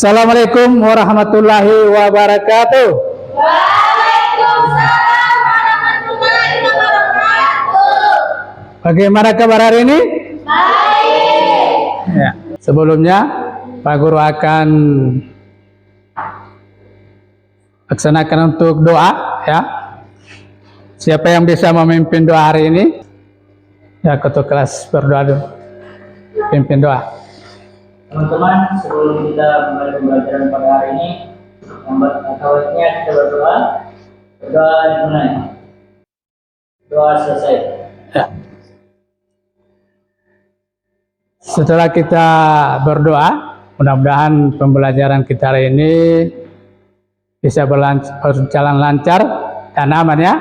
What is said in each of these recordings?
Assalamualaikum warahmatullahi wabarakatuh. Waalaikumsalam warahmatullahi wabarakatuh. Bagaimana kabar hari ini? Baik. Ya, sebelumnya Pak Guru akan laksanakan untuk doa ya. Siapa yang bisa memimpin doa hari ini? Ya, ketua kelas berdoa dulu. Pimpin doa. Teman-teman, sebelum kita mulai pembelajaran pada hari ini, yang baiknya kita berdoa. Berdoa dimulai. Doa selesai. Ya. Setelah kita berdoa, mudah-mudahan pembelajaran kita hari ini bisa berjalan lancar dan aman ya.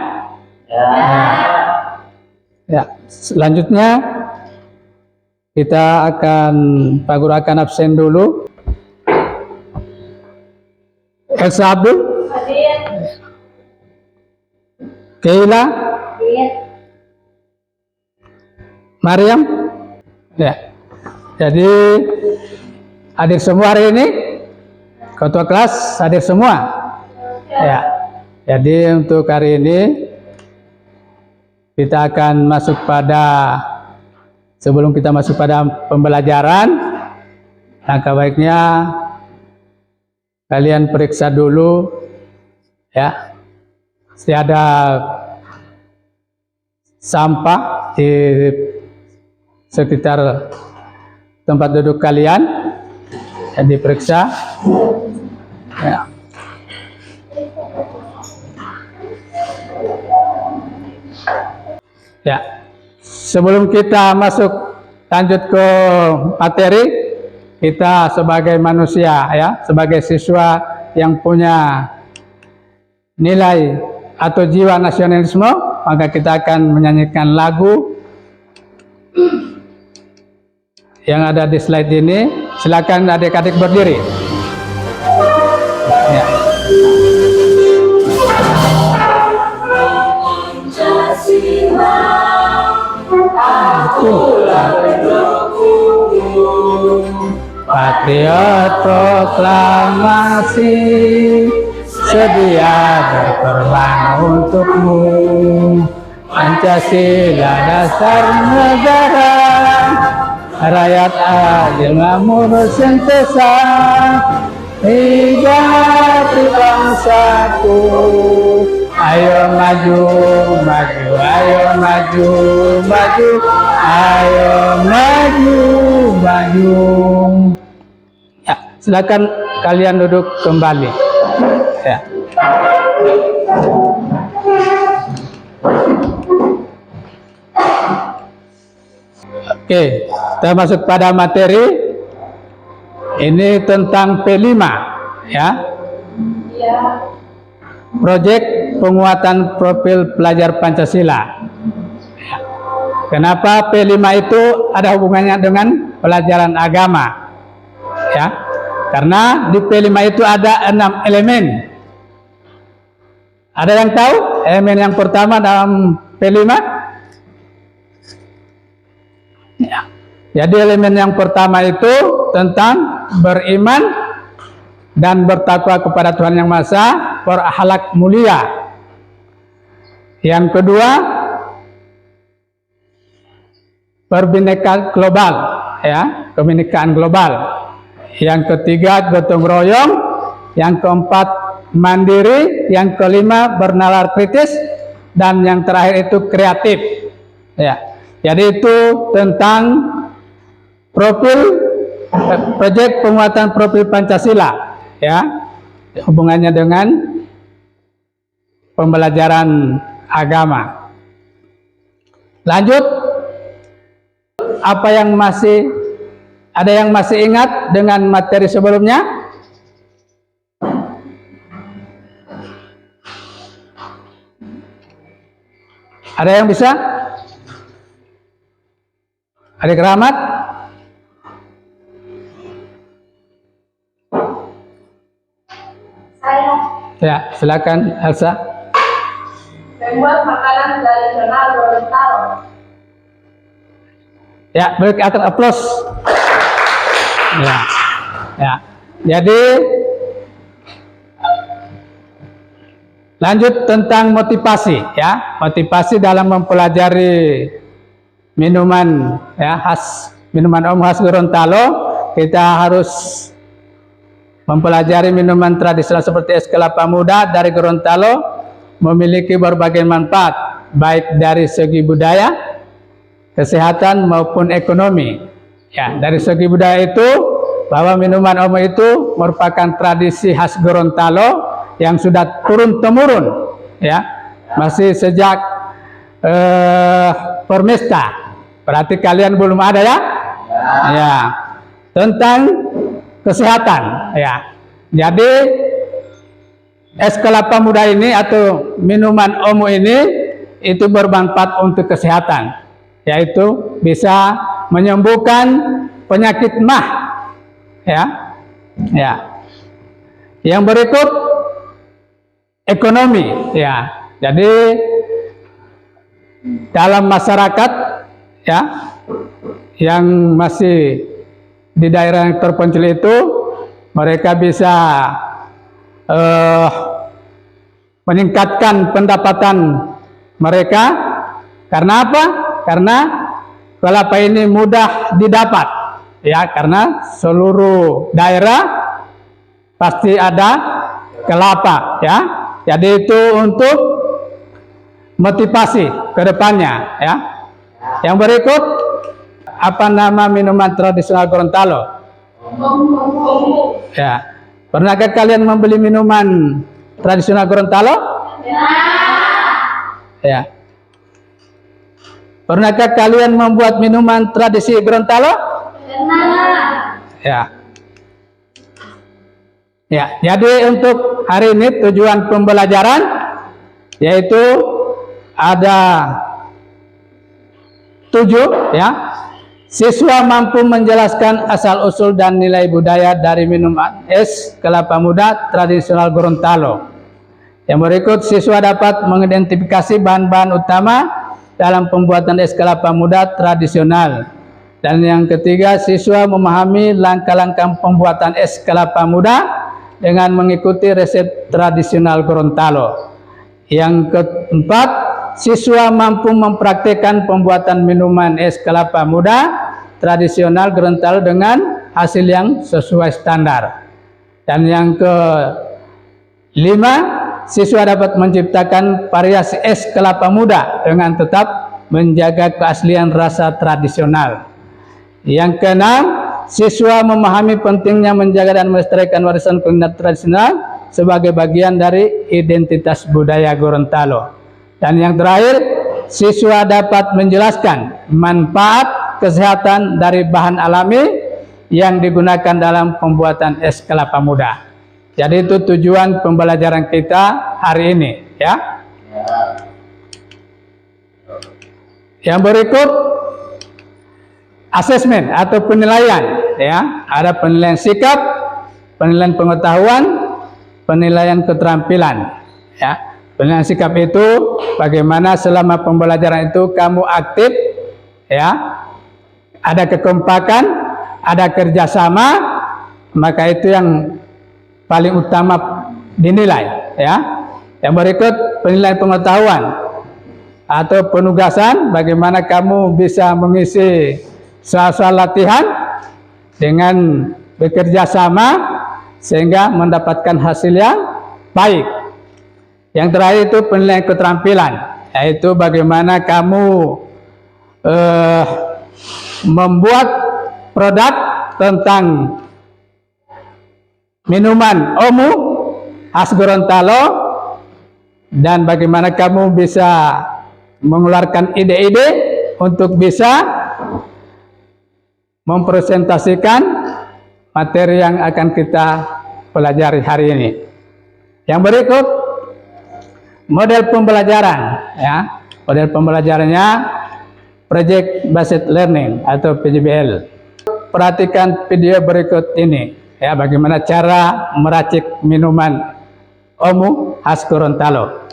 Ya. Selanjutnya kita akan, Pak Guru akan absen dulu. Elsa Abdul, Hadir. Keila, Hadir. Mariam. Ya. Jadi hadir semua hari ini. Ketua kelas hadir semua. Ya. Jadi untuk hari ini kita akan masuk pada, sebelum kita masuk pada pembelajaran, langkah baiknya kalian periksa dulu ya, pasti ada sampah di sekitar tempat duduk kalian yang diperiksa ya. Ya, sebelum kita masuk lanjut ke materi, kita sebagai manusia ya, sebagai siswa yang punya nilai atau jiwa nasionalisme, maka kita akan menyanyikan lagu yang ada di slide ini. Silakan adik-adik berdiri. Ya. Patriot proklamasi, sedia berkorban untukmu. Pancasila dasar negara, rakyat adil makmur sentosa, hiduplah bangsaku. Ayo maju, maju, ayo maju, maju, ayo maju, maju. Ya, silakan kalian duduk kembali. Ya. Oke, kita masuk pada materi. Ini tentang P5, ya. Iya. Proyek penguatan profil pelajar Pancasila. Kenapa P5 itu ada hubungannya dengan pelajaran agama? Ya, karena di P5 itu ada 6 elemen. Ada yang tahu elemen yang pertama dalam P5? Ya. Jadi elemen yang pertama itu tentang beriman dan bertakwa kepada Tuhan Yang Maha Esa, berakhlak mulia. Yang kedua, berbineka global, ya, kebinekaan global. Yang ketiga, gotong royong. Yang keempat, mandiri. Yang kelima, bernalar kritis. Dan yang terakhir itu kreatif. Ya, jadi itu tentang proyek penguatan profil Pancasila, ya, hubungannya dengan pembelajaran agama. Lanjut, apa yang ada yang masih ingat dengan materi sebelumnya? Ada yang bisa? Adik Rahmat? Saya Ya, silakan Elsa. membuat makanan tradisional Gorontalo. Ya, beri akan aplaus. Ya, ya. Jadi lanjut tentang motivasi, ya. Motivasi dalam mempelajari minuman, ya, minuman khas Gorontalo. Kita harus mempelajari minuman tradisional seperti es kelapa muda dari Gorontalo memiliki berbagai manfaat, baik dari segi budaya, kesehatan maupun ekonomi. Ya, dari segi budaya itu bahwa minuman omo itu merupakan tradisi khas Gorontalo yang sudah turun temurun, ya, masih sejak Permesta. Berarti kalian belum ada, ya? Ya. Tentang kesehatan, ya. Jadi es kelapa muda ini atau minuman omo ini itu bermanfaat untuk kesehatan, yaitu bisa menyembuhkan penyakit mah, ya. Ya. Yang berikut ekonomi, ya. Jadi dalam masyarakat, ya, yang masih di daerah yang terpencil itu, mereka bisa meningkatkan pendapatan mereka. Karena apa? Karena kelapa ini mudah didapat, ya, karena seluruh daerah pasti ada kelapa, ya. Jadi itu untuk motivasi ke depannya, ya. Yang berikut, apa nama minuman tradisional Gorontalo? Ya. Pernahkah kalian membeli minuman tradisional Gorontalo? Ya. Pernahkah kalian membuat minuman tradisi Gorontalo? Ya. Ya, jadi untuk hari ini tujuan pembelajaran yaitu ada 7, ya. Siswa mampu menjelaskan asal-usul dan nilai budaya dari minuman es kelapa muda tradisional Gorontalo. Yang berikut, siswa dapat mengidentifikasi bahan-bahan utama dalam pembuatan es kelapa muda tradisional. Dan yang ketiga, siswa memahami langkah-langkah pembuatan es kelapa muda dengan mengikuti resep tradisional Gorontalo. Yang keempat, siswa mampu mempraktikkan pembuatan minuman es kelapa muda tradisional Gorontalo dengan hasil yang sesuai standar. Dan yang kelima, siswa dapat menciptakan variasi es kelapa muda dengan tetap menjaga keaslian rasa tradisional. Yang keenam, siswa memahami pentingnya menjaga dan melestarikan warisan kuliner tradisional sebagai bagian dari identitas budaya Gorontalo. Dan yang terakhir, siswa dapat menjelaskan manfaat kesehatan dari bahan alami yang digunakan dalam pembuatan es kelapa muda. Jadi itu tujuan pembelajaran kita hari ini, ya. Yang berikut, asesmen atau penilaian, ya. Ada penilaian sikap, penilaian pengetahuan, penilaian keterampilan, ya. Penilaian sikap itu bagaimana selama pembelajaran itu kamu aktif, ya, ada kekompakan, ada kerjasama, maka itu yang paling utama dinilai, ya. Yang berikut penilaian pengetahuan atau penugasan, bagaimana kamu bisa mengisi soal-soal latihan dengan bekerja sama sehingga mendapatkan hasil yang baik. Yang terakhir itu penilaian keterampilan, yaitu bagaimana kamu membuat produk tentang minuman omo khas Gorontalo dan bagaimana kamu bisa mengeluarkan ide-ide untuk bisa mempresentasikan materi yang akan kita pelajari hari ini. Yang berikut model pembelajaran, ya. Model pembelajarannya Project Based Learning atau PJBL. Perhatikan video berikut ini, ya, bagaimana cara meracik minuman Omu khas Gorontalo.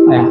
Ya.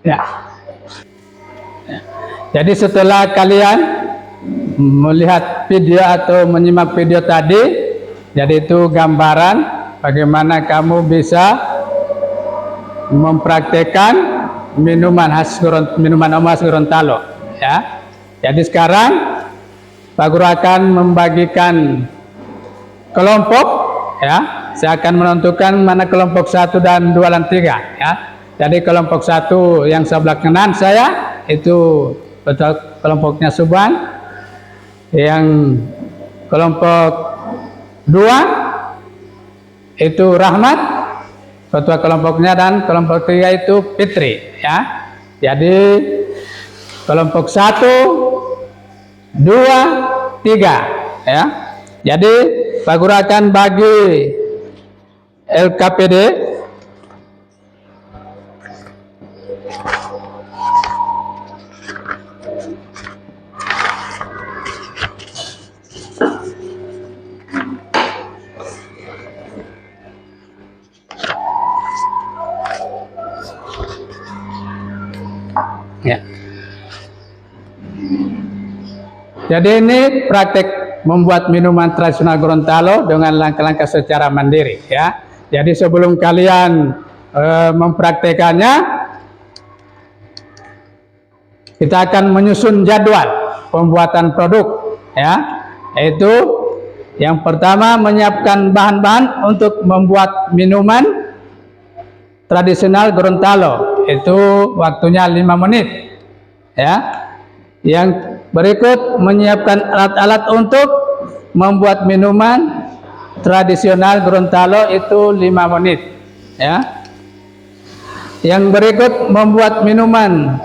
Ya. Jadi setelah kalian melihat video atau menyimak video tadi, jadi itu gambaran bagaimana kamu bisa mempraktekkan minuman Omu khas Gorontalo, ya. Jadi sekarang Pak Guru akan membagikan kelompok, ya. Saya akan menentukan mana kelompok 1 dan 2 dan 3, ya. Jadi kelompok 1 yang sebelah kanan saya itu betul kelompoknya Subhan. Yang kelompok 2 itu Rahmat, ketua kelompoknya, dan kelompok 3 itu Fitri, ya. Jadi kelompok 1, 2, 3, ya. Jadi Pak Guru akan bagi LKPD ya. Jadi ini praktek membuat minuman tradisional Gorontalo dengan langkah-langkah secara mandiri, ya. Jadi sebelum kalian mempraktekannya, kita akan menyusun jadwal pembuatan produk, ya. Yaitu yang pertama menyiapkan bahan-bahan untuk membuat minuman tradisional Gorontalo. Itu waktunya 5 menit, ya. Yang berikut menyiapkan alat-alat untuk membuat minuman tradisional Gorontalo itu 5 menit, ya. Yang berikut membuat minuman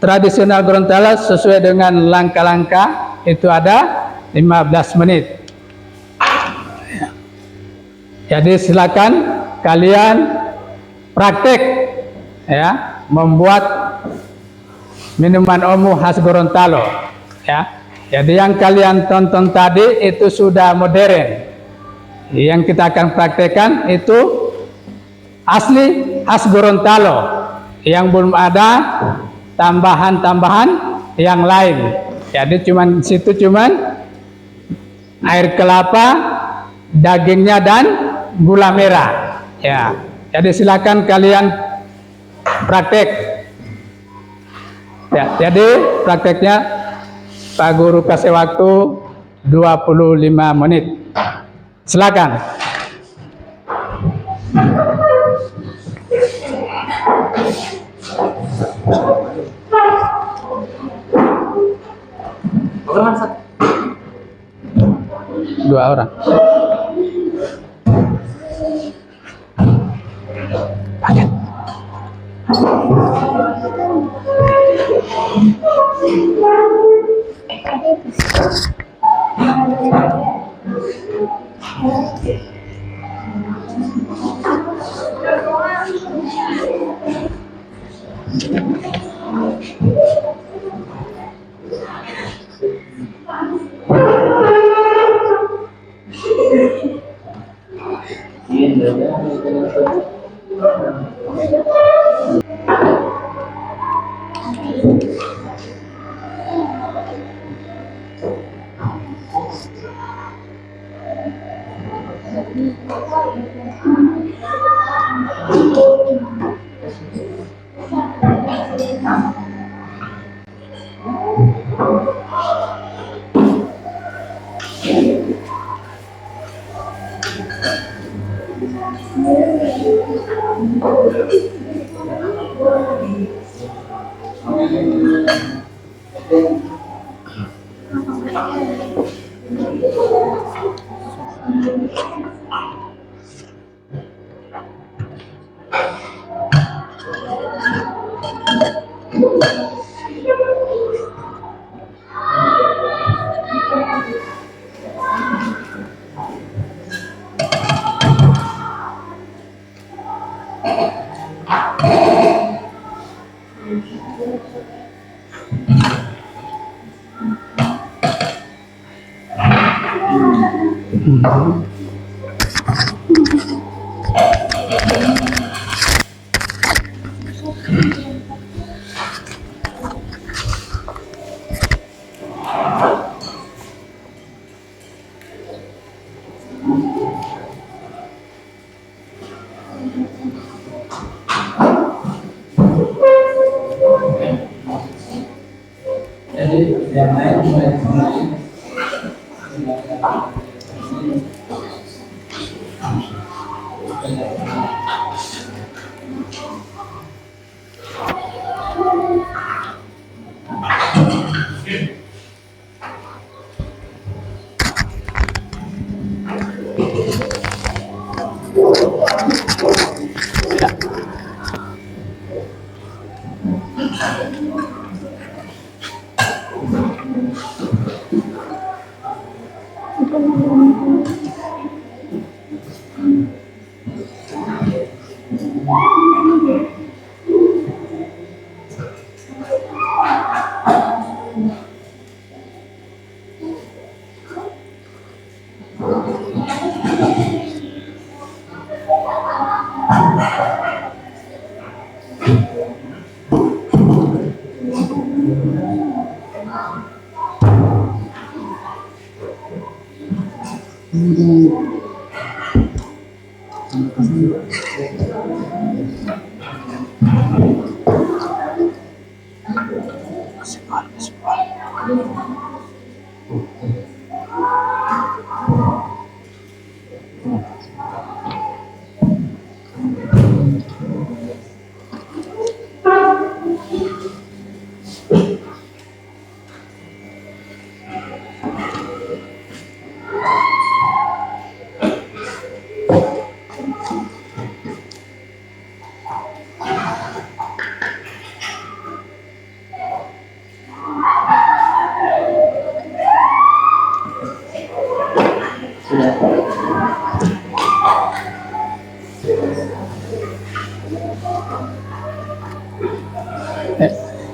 tradisional Gorontalo sesuai dengan langkah-langkah itu ada 15 menit. Jadi silakan kalian praktek, ya, membuat minuman Omu khas Gorontalo, ya. Jadi yang kalian tonton tadi itu sudah modern. Yang kita akan praktekkan itu asli khas Gorontalo, yang belum ada tambahan-tambahan yang lain. Jadi situ cuman air kelapa, dagingnya, dan gula merah, ya. Jadi silakan kalian praktek, ya. Jadi prakteknya Pak Guru kasih waktu 25 menit. Silakan. 2 orang. Paket. Yang lain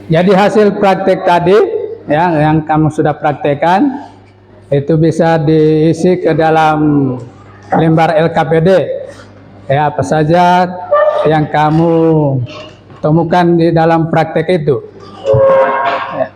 Jadi hasil praktek tadi ya yang kamu sudah praktekkan itu bisa diisi ke dalam lembar LKPD. Ya, apa saja yang kamu temukan di dalam praktek itu. Ya.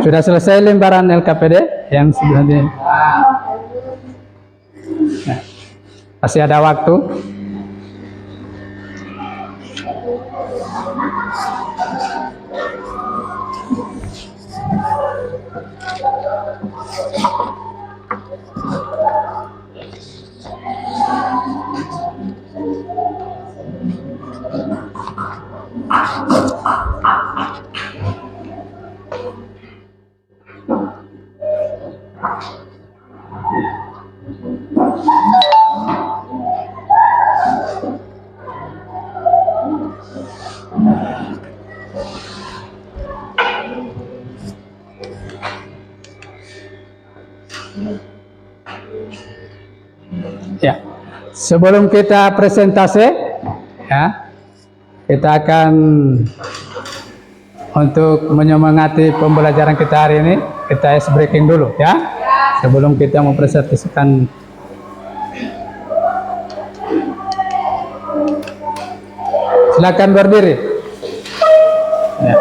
Sudah selesai lembaran LKPD yang sebelumnya. Nah, masih ada waktu. Ya, sebelum kita presentasi, ya, kita akan untuk menyemangati pembelajaran kita hari ini, kita ice breaking dulu, ya, sebelum kita mempresentasikan. Silakan berdiri. Ya.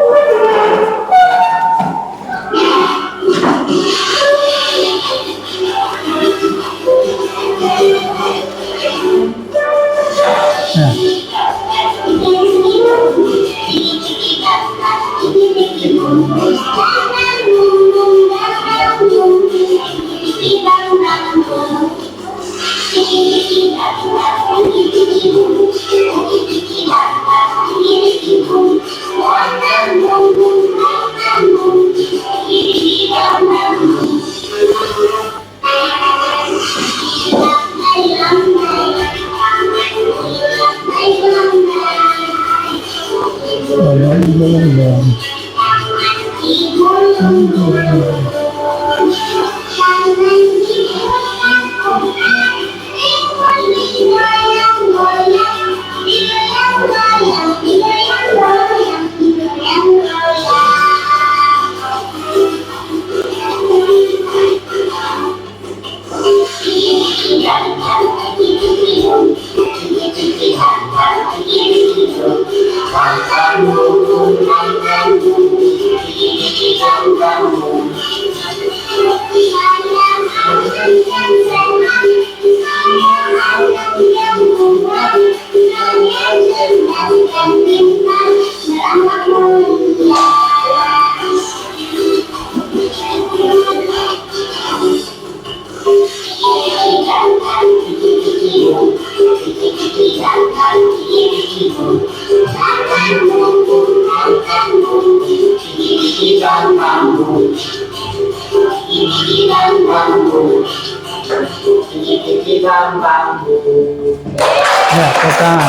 Ya, sekarang.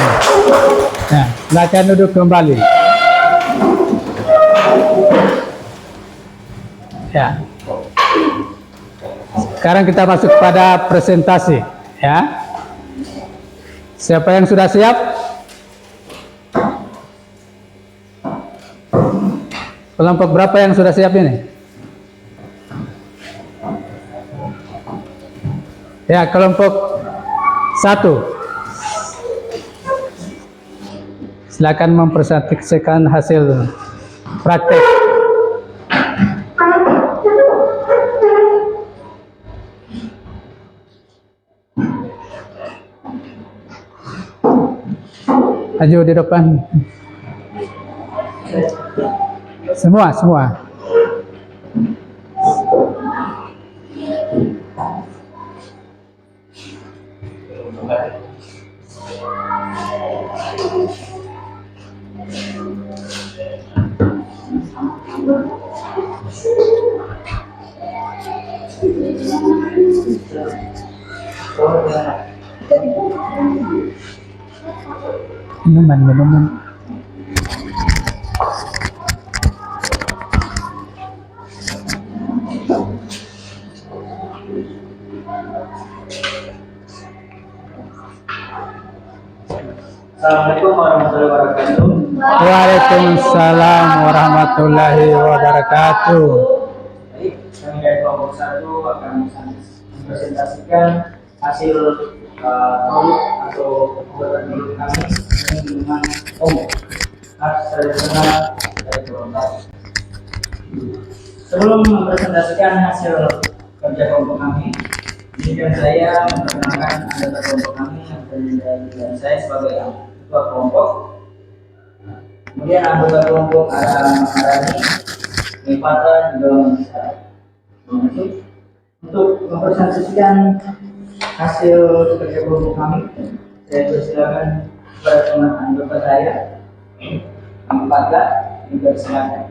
Nah, silakan duduk kembali. Ya. Sekarang kita masuk pada presentasi, ya. Siapa yang sudah siap? Kelompok berapa yang sudah siap ini? Ya, kelompok 1. Silakan mempresentasikan hasil praktek. Maju di depan. Semua. Minuman. Assalamualaikum warahmatullahi wabarakatuh. Waalaikumsalam warahmatullahi wabarakatuh. Baik, kami dari kelompok 1 akan mempresentasikan hasil produk atau pembuatan produk kami ini minuman khas tradisional dari Gorontalo. Sebelum mempresentasikan hasil kerja kelompok kami, izinkan saya memperkenalkan anggota kelompok kami yang terdiri dari saya sebagai ketua kelompok. Kemudian anggota kelompok ada Maharani, Nipata juga masuk. Untuk mempresentasikan hasil kerja kelompok kami, saya persilakan kepada teman anggota saya, Nipata, dipersilakan.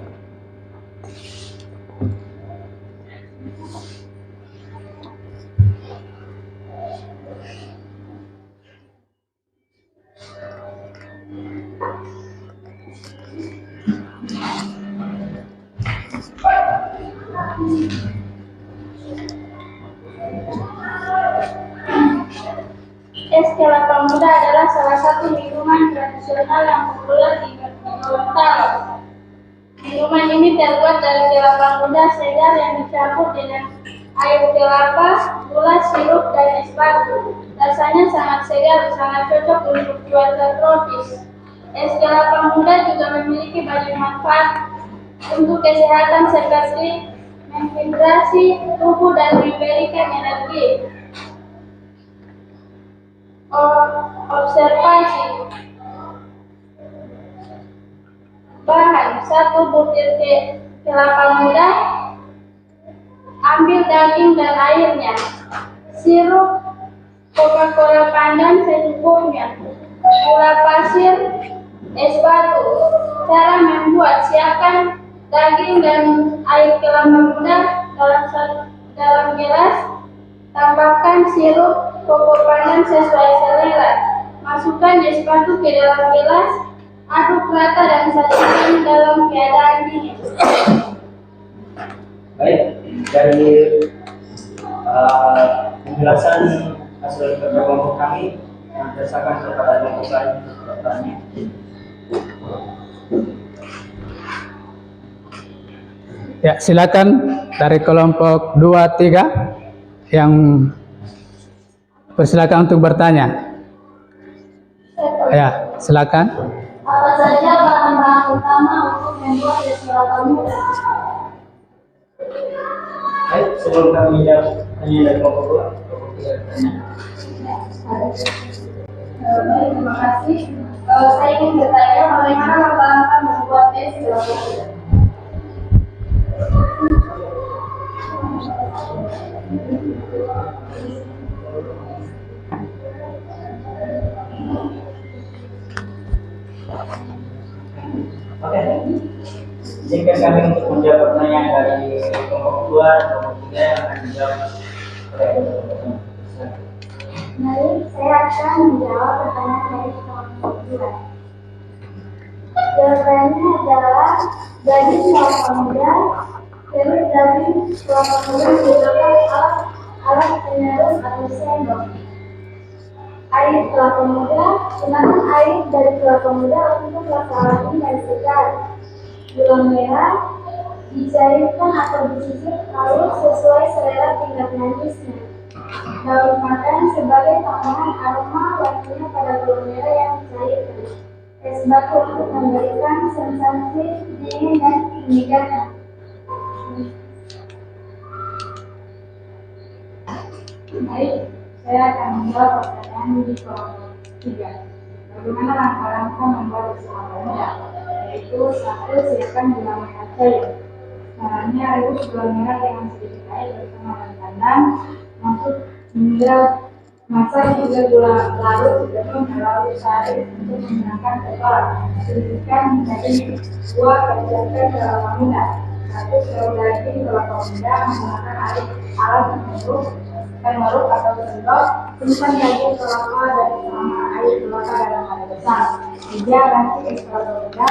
Es kelapa muda adalah salah satu minuman tradisional yang populer di Gorontalo. Minuman ini terbuat dari kelapa muda segar yang dicampur dengan air kelapa, gula, sirup, dan es batu. Rasanya sangat segar, sangat cocok untuk cuaca tropis. Es kelapa muda juga memiliki banyak manfaat untuk kesehatan seperti menghidrasi tubuh dan memberikan energi. Observasi. Bahan: 1 butir kelapa muda, ambil daging dan airnya, sirup Coca-Cola pandan secukupnya, gula pasir, es batu. Cara membuat: siapkan daging dan air kelapa muda dalam gelas, tambahkan sirup Coco pandan sesuai selera, masukkan es batu ke dalam gelas, aduk rata dan sajikan dalam keadaan dingin. Baik, dari penjelasan hasil kerja kelompok kami yang berdasarkan kepada kelompok bertanya. Ya, silakan dari kelompok 2, 3 yang persilakan untuk bertanya. Ya, silakan. Apa saja bahan-bahan utama untuk membuat es kelapa muda? Baik, sebelum kami jawab tanya dari kelompok 2, kelompok 3 bertanya. Baik, terima kasih. Saya ingin bertanya bagaimana langkah membuat es kelapa muda? Oke, izinkan kami untuk menjawab pertanyaan dari kelompok 2 dan kelompok 3 yang akan dijawab oleh kelompok 2. Baik, saya akan menjawab pertanyaan dari kelompok 2. Jawabannya adalah daging kelapa muda, terus daging kelapa muda menggunakan alat penyerut atau sendok. Air kelapa muda, gunakan air dari kelapa muda untuk rasa alami dan segar. Gula merah dicairkan atau disisir halus sesuai selera tingkat manisnya. Daun pandan sebagai tambahan aroma waktunya pada gula merah yang dicairkan. Es batu untuk memberikan sensasi dingin dan menyegarkan. Baik, saya akan menjawab pertanyaan di kelompok 3. Bagaimana langkah-langkah membuat es kelapa muda? Yaitu 1. Siapkan gula merah cair. Caranya rebus gula merah dengan sedikit air bersama daun pandan, masuk hingga masak hingga gula larut penuh lalu cair untuk menghilangkan tebal. Sisihkan menjadi buah kacangkan kelapa muda. 1. Taruh daging kelapa muda menggunakan alat pengeruk atau sendok. Simpan daging kelapa dan selama air kelapa dalam wadah besar. 3. Racik es kelapa muda.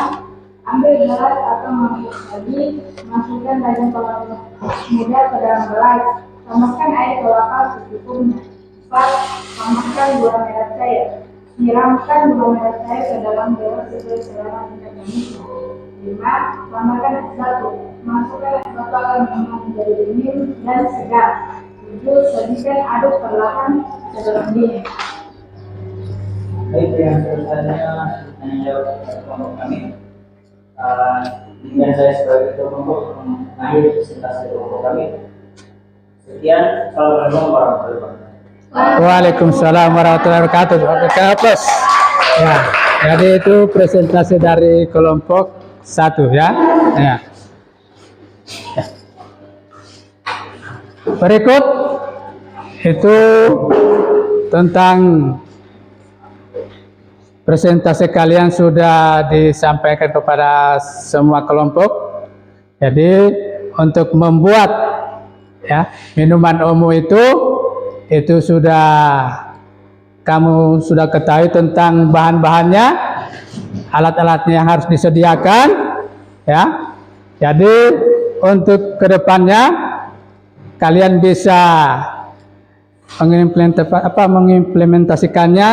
Ambil gelas atau mangkuk lagi, masukkan daging kelapa muda ke dalam gelas. Tambahkan air kelapa secukupnya. 4. Tambahkan gula merah cair. Siramkan gula merah cair ke dalam gelas sesuai selera tingkat manisnya. 5. Tambahkan es batu. Masukkan es batu agar minuman menjadi dingin dan segar. 7. Sajikan aduk perlahan sebelum dingin. Baik, yang selanjutnya tanya jawab kelompok kami. Dengan saya sebagai ketua kelompok mengakhiri presentasi kelompok kami. Sekian, assalamualaikum warahmatullahi wabarakatuh. Waalaikumsalam warahmatullahi wabarakatuh. Oke, plus. Ya, jadi itu presentasi dari kelompok 1 ya. Ya. Ya. Berikut itu tentang presentasi kalian sudah disampaikan kepada semua kelompok. Jadi untuk membuat ya minuman omo itu sudah kamu sudah ketahui tentang bahan-bahannya, alat-alatnya yang harus disediakan ya. Jadi untuk kedepannya kalian bisa mengimplementasikannya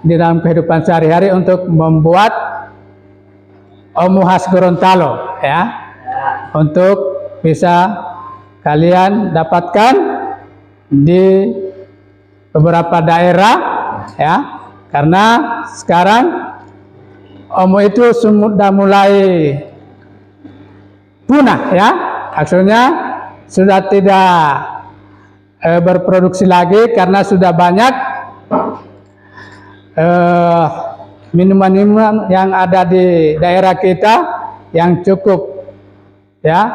di dalam kehidupan sehari-hari untuk membuat omo khas Gorontalo ya, untuk bisa kalian dapatkan di beberapa daerah ya, karena sekarang omo itu sudah mulai punah ya, maksudnya sudah tidak berproduksi lagi karena sudah banyak minuman-minuman yang ada di daerah kita yang cukup ya,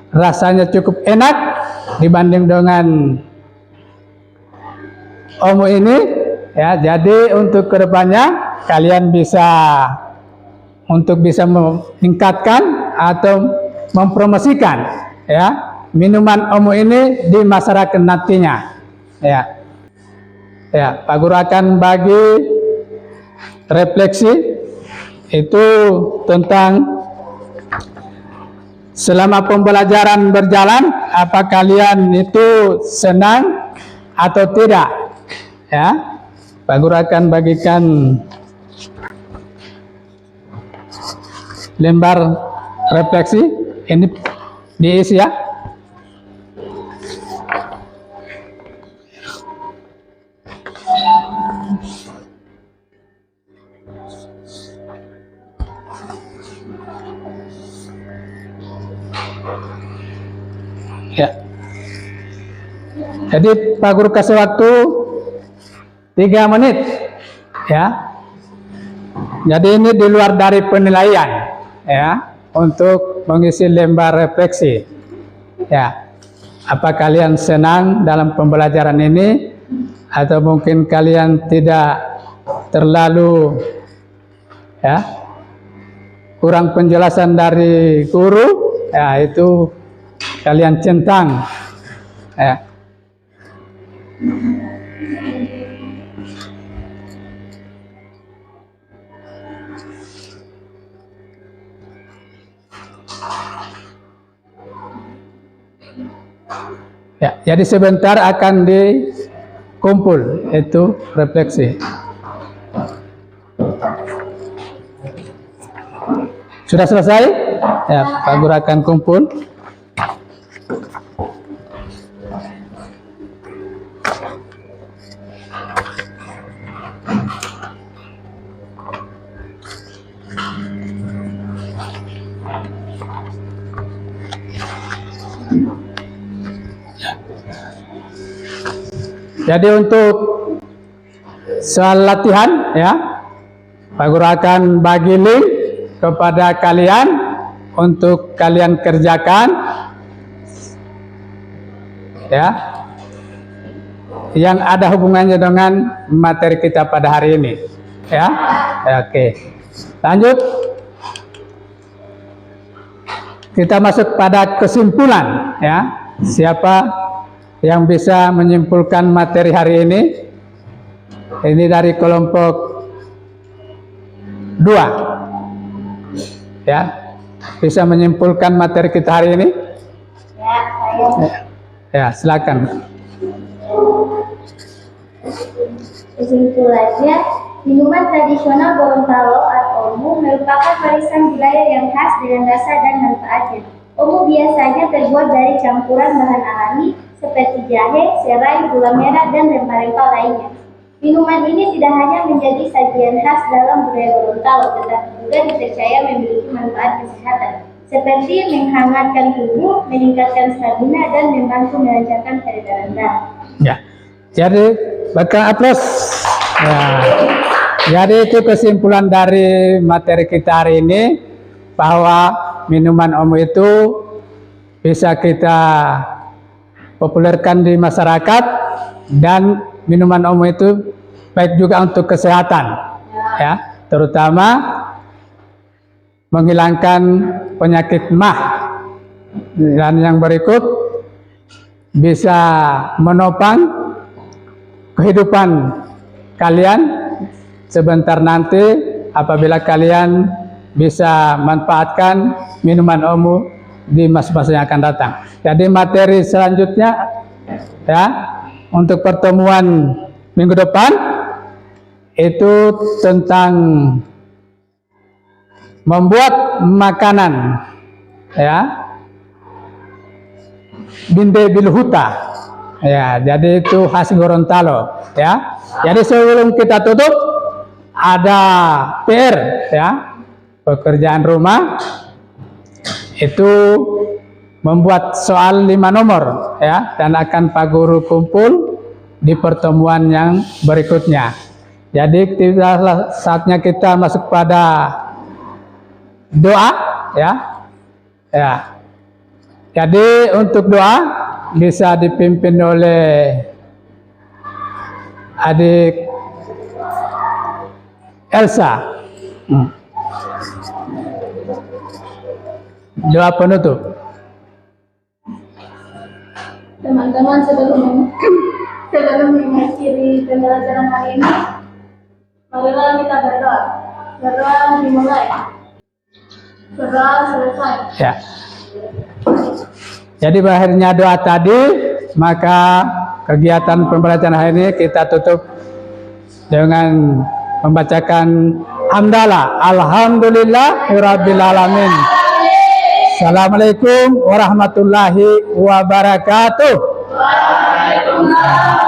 rasanya cukup enak dibanding dengan omo ini ya. Jadi untuk kedepannya kalian bisa meningkatkan atau mempromosikan ya minuman omo ini di masyarakat nantinya ya. Ya, Pak Guru akan bagi refleksi itu tentang selama pembelajaran berjalan, apa kalian itu senang atau tidak? Ya, Pak Guru akan bagikan lembar refleksi ini diisi ya. Ya. Jadi Pak Guru kasih waktu 3 menit ya. Jadi ini di luar dari penilaian ya, untuk mengisi lembar refleksi ya. Apa kalian senang dalam pembelajaran ini atau mungkin kalian tidak terlalu ya, kurang penjelasan dari guru ya, itu kalian centang ya. Ya, jadi sebentar akan dikumpul itu refleksi. Sudah selesai? Ya, Pak Guru akan kumpul. Jadi untuk soal latihan ya, Pak Guru akan bagi link kepada kalian untuk kalian kerjakan ya, yang ada hubungannya dengan materi kita pada hari ini ya. Oke, lanjut kita masuk pada kesimpulan ya. Siapa yang bisa menyimpulkan materi hari ini? Ini dari kelompok 2 ya, bisa menyimpulkan materi kita hari ini? Ya, saya. Ya, silakan. Kesimpulannya, Minuman tradisional Gorontalo atau omu merupakan warisan wilayah yang khas dengan rasa dan manfaatnya. Omu biasanya terbuat dari campuran bahan alami seperti jahe, serai, gula merah, dan rempah-rempah lainnya. Minuman ini tidak hanya menjadi sajian khas dalam budaya Gorontalo, tetapi juga dipercaya memiliki manfaat kesehatan, seperti menghangatkan tubuh, meningkatkan stamina, dan membantu melancarkan peredaran darah. Ya, jadi bakal aplaus. Ya. Jadi itu kesimpulan dari materi kita hari ini, bahwa minuman omu itu bisa kita populerkan di masyarakat, dan minuman omu itu baik juga untuk kesehatan, ya, terutama menghilangkan penyakit mah. Dan yang berikut bisa menopang kehidupan kalian sebentar nanti apabila kalian bisa manfaatkan minuman omu di masa-masa yang akan datang. Jadi materi selanjutnya, ya, untuk pertemuan minggu depan itu tentang membuat makanan, ya, binde bilhuta, ya, jadi itu khas Gorontalo, ya. Jadi sebelum kita tutup, ada PR, ya, pekerjaan rumah itu membuat soal 5 nomor, ya, dan akan Pak Guru kumpul di pertemuan yang berikutnya. Jadi saatnya kita masuk pada doa, ya, ya. Jadi untuk doa bisa dipimpin oleh adik Elsa. Doa penutup. Teman-teman, sebelum mengakhiri pembelajaran hari ini, marilah kita berdoa. Berdoa dimulai. Berdoa selesai. Ya. Jadi berakhirnya doa tadi, maka kegiatan pembelajaran hari ini kita tutup dengan membacakan hamdalah, alhamdulillahirabbil alamin. Assalamualaikum warahmatullahi wabarakatuh. Waalaikumsalam.